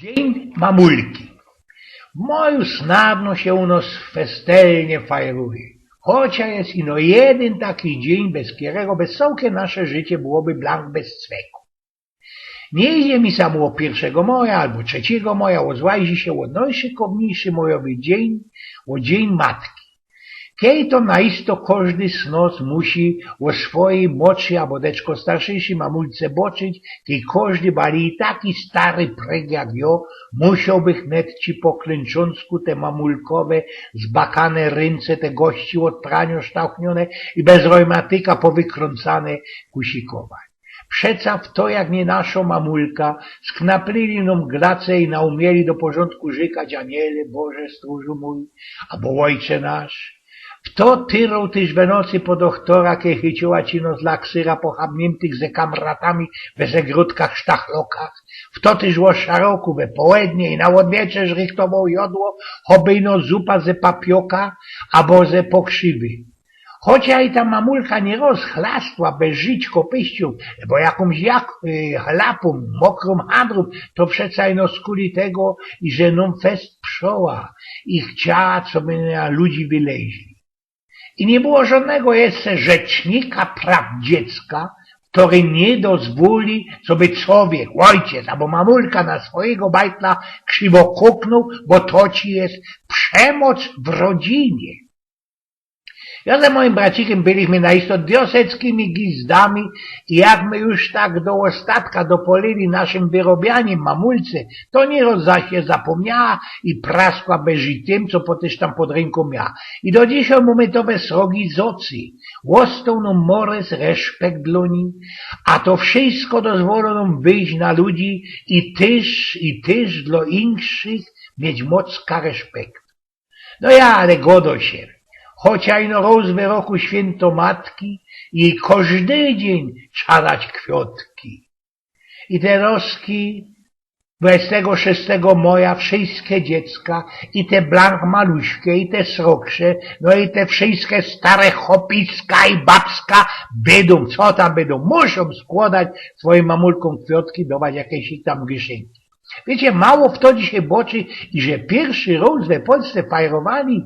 Dzień mamulki. Moju snadno się u nas festelnie fajruje. Chociaż jest ino jeden taki dzień, bez którego wysokie nasze życie byłoby blank bez cweku. Nie idzie mi samo o 1 maja albo 3 maja, ozwajzi się od najszykowniejszy mojowy dzień, o dzień matki. Kiedy to naisto każdy z nas musi o swojej mocy albo deczko starszejszej mamulce boczyć, kiedy każdy bali taki stary preg jak ja, musiałby chnet ci po klęczącku te mamulkowe, zbakane ręce, te gości od prania ształknione i bez reumatyka powykrącane kusikować. Przeca w to, jak nie nasza mamulka, sknaplili nam glace i naumieli do porządku żykać aniele, Boże stróżu mój, albo Ojcze nasz. W to tyrą tyś we nocy po doktora, kie chyciła ci no z laksyra pochabniętych ze kamratami we zegródkach sztachlokach. W to tyś o szaroku we połednie i na odwieczerz rychtował jodło, hobejno zupa ze papioka, albo ze pokrzywy. Chociaż i ta mamulka nie rozchlastła bez żyć kopyściów, bo jakąś chlapą, mokrą hadrą, to przeca ino skuli tego, i że nam fest pszoła i chciała, co by na ludzi wyleźli. I nie było żadnego jeszcze rzecznika praw dziecka, który nie dozwoli, co by człowiek, ojciec albo mamulka na swojego bajtla krzywo kuknął, bo to ci jest przemoc w rodzinie. Ja ze moim bracikiem byliśmy naisto dioseckimi gizdami i jak my już tak do ostatka dopolili naszym wyrobianiem mamulce, to nieraz zaś zapomniała i praskła beżytym, co potyż tam pod ręką miała. I do dzisiaj mamy to we srogi z ocy. Łostą nam mores respekt dla nich, a to wszystko dozwolo nam wyjść na ludzi i też dla inszych mieć mocka respekt. No ja, ale godo się. Chociaż ino roz w roku święto matki i każdy dzień trzeba dać kwiatki. I te roski 26 maja wszystkie dziecka i te blank maluśkie i te sroksze, no i te wszystkie stare chopiska i babska będą, co tam będą, muszą składać swoim mamulkom kwiatki, dawać jakieś tam gyszynki. Wiecie, mało w to dzisiaj boczy i że pierwszy raz we Polsce fajrowali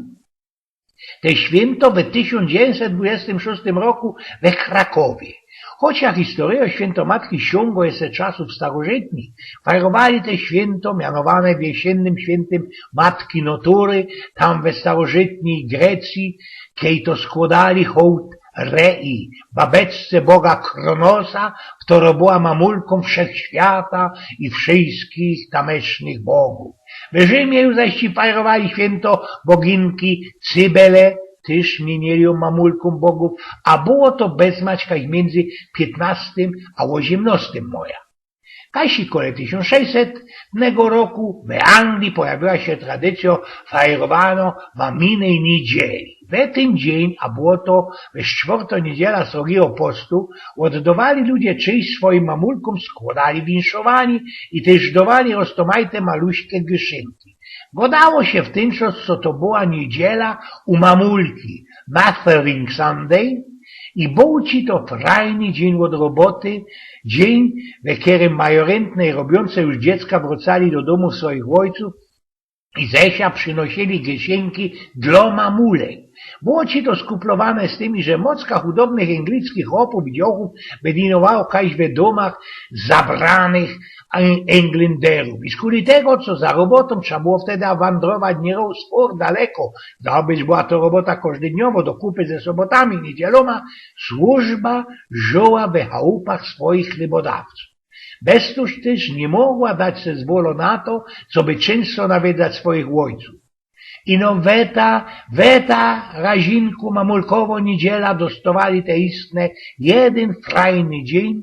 te święto w 1926 roku we Krakowie. Chociaż historia świętomatki sięga jeszcze czasów starożytnych, fajrowali te święto mianowane jesiennym świętem Matki Natury, tam we starożytnej Grecji, kiedy to składali hołd Rei, babeczce Boga Kronosa, która była mamulką wszechświata i wszystkich tamecznych bogów. W Rzymie już zaś fajrowali święto boginki Cybele, też mienieli mamulką bogów, a było to bez maćkach między 15 a 18 maja. Kasi kole 1600 roku w Anglii pojawiła się tradycja fajrowano w minnej niedzieli. W ten dzień, a było to we 4. niedziela srogiego postu, oddawali ludzie cześć swoim mamulkom, składali winszowani i też dawali roztomajte maluśkie gyszynki. Godało się w ten czas, co to była niedziela u mamulki, Mothering Sunday, i był ci to frajny dzień od roboty, dzień, w którym majorentne i robiące już dziecka wracali do domu swoich ojców i zesia przynosili gysienki dla mamulek. Było ci to skuplowane z tymi, że mocka hudobnych anglickich chłopów i dziochów bedinowało kaś w domach zabranych Englanderów. I skuli tego, co za robotą trzeba było wtedy wandrować nieraz spór daleko, być była to robota każdydniowo do kupy ze sobotami i niedzieloma, służba żyła w chałupach swoich chlebodawców. Bez tuż też nie mogła dać se zwolo na to, co by często nawiedzać swoich ojców. Ino weta razinku mamulkowo niedziela dostawali te istne jeden frajny dzień,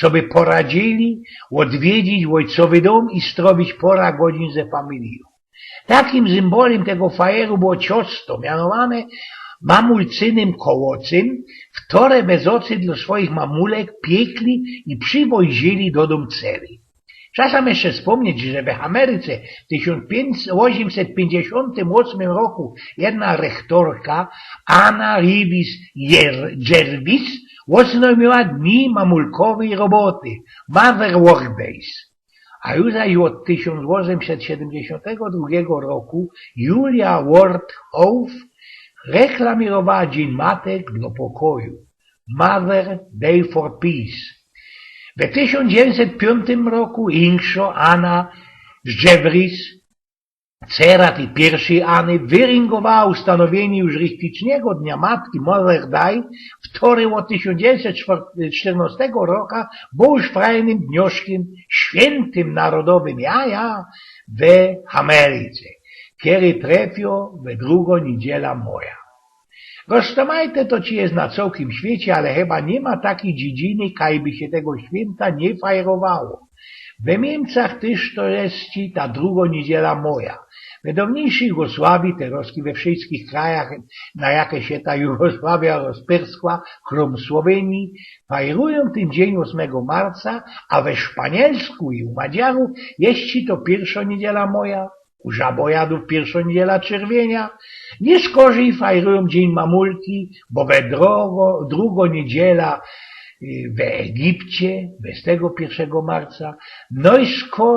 co by poradzili odwiedzić ojcowy dom i strowić pora godzin ze familią. Takim symbolem tego fajeru było ciasto, mianowane mamulcynym kołocym, które bez ocy dla swoich mamulek piekli i przywozili do dom celi. Czasem jeszcze wspomnieć, że w Ameryce w 1858 roku jedna rektorka, Anna Reeves Jervis, oznajmiła dni mamulkowej roboty, Mother Workdays. a już od 1872 roku Julia Ward Howe reklamirowała Dzień Matek dla pokoju, Mother Day for Peace. W 1905 roku Inszo Anna z Jeffries, dcera tej pierwszej Anny, wyringowała ustanowienie już rychtycznego Dnia Matki Mother Day, który od 1914 roku był już fajnym dnioszkiem świętym narodowym jaja w Ameryce, który trafił w drugą niedziela moja. Rozumajcie, to ci jest na całym świecie, ale chyba nie ma takiej dziedziny, kaj by się tego święta nie fajrowało. W Niemcach też to jest ta druga niedziela moja. W dawniejszej Jugosławii, teraz we wszystkich krajach, na jakie się ta Jugosławia rozperskła, krom Słowenii, fajrują ten dzień 8 marca, a we Szpanielsku i u Madziarów jest to pierwsza niedziela moja, u Żabojadów pierwsza niedziela czerwienia. Nie skorzej fajrują Dzień Mamulki, bo we druga niedziela w Egipcie 21 marca,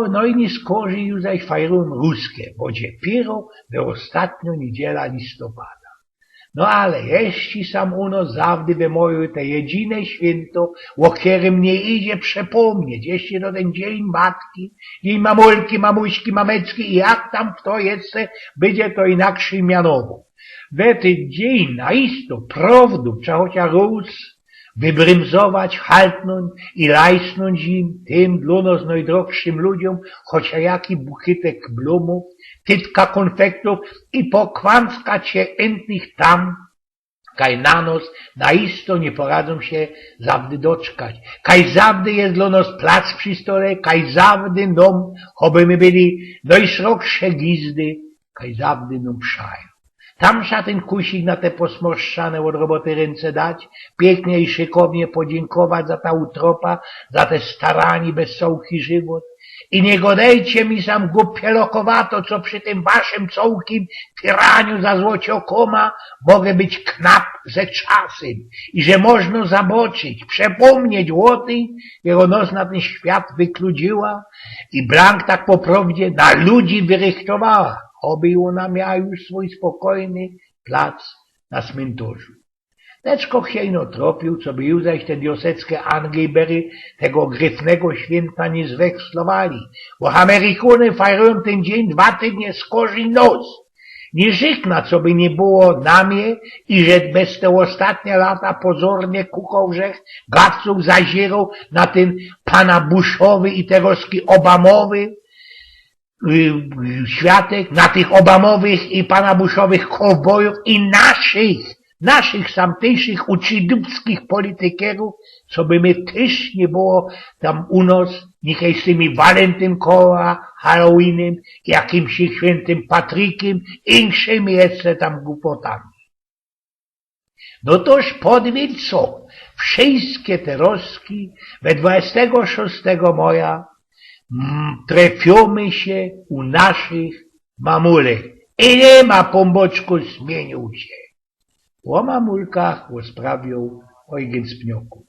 no i nie skorzej już zaś fajrują ruskie, bo dopiero w ostatnią niedziela listopada. No ale jeśli sam uno zawdy we moje te jedyne święto, o którym nie idzie przepomnieć, jeśli to ten Dzień Matki, Dzień Mamulki, Mamuśki, Mameczki i jak tam kto jeszcze, będzie to inaczej mianowo. W ten dzień naisto prawdu trzeba chociaż róz, wybrymzować, haltnąć i lajsnąć im, tym dla nas najdroższym ludziom, chociaż jaki bukitek blumów, tytka konfektów i pokłamskać się endlich tam, kaj na nos naisto nie poradzą się zawdy doczkać. Kaj zawdy jest dla nas plac przy stole, kaj zawdy nam, choby my byli najsroksze gizdy, kaj zawdy nam pszają. Tam trzeba ten kusik na te posmoszczane od roboty ręce dać, pięknie i szykownie podziękować za ta utropa, za te staranie bez sołki żywot. I nie godejcie mi sam głupielokowato, co przy tym waszym cołkim tyraniu za złociokoma mogę być knap ze czasem i że można zaboczyć, przepomnieć łoty, jego nos na ten świat wykludziła i blank tak po prawdzie na ludzi wyrychtowała. Oby ona miała już swój spokojny plac na cmentarzu. Leczko chciejno tropił, co by już zaś te dioseckie Angliebery tego gryfnego święta nie zwekslowali, bo Amerykanie fajrują ten dzień 2 tygodnie skorzy nos. Nie żykna, co by nie było na mnie i że bez te ostatnie lata pozornie kukołżech gadców zazierał na ten pana Bushowy i teroski Obamowy, światek, na tych Obamowych i pana Bushowych kowbojów i naszych samtejszych uczydubskich politykerów, co by my też nie było tam u nas, niechaj z tymi Walentynkowa, Halloweenem, jakimś świętym Patrykiem, innymi jeszcze tam głupotami. No toż podwiedź co, wszystkie te roski we 26 maja trefiamy się u naszych mamulek i nie ma pomboczku zmienił się. O mamulkach rozprawiał ojciec Pnioku.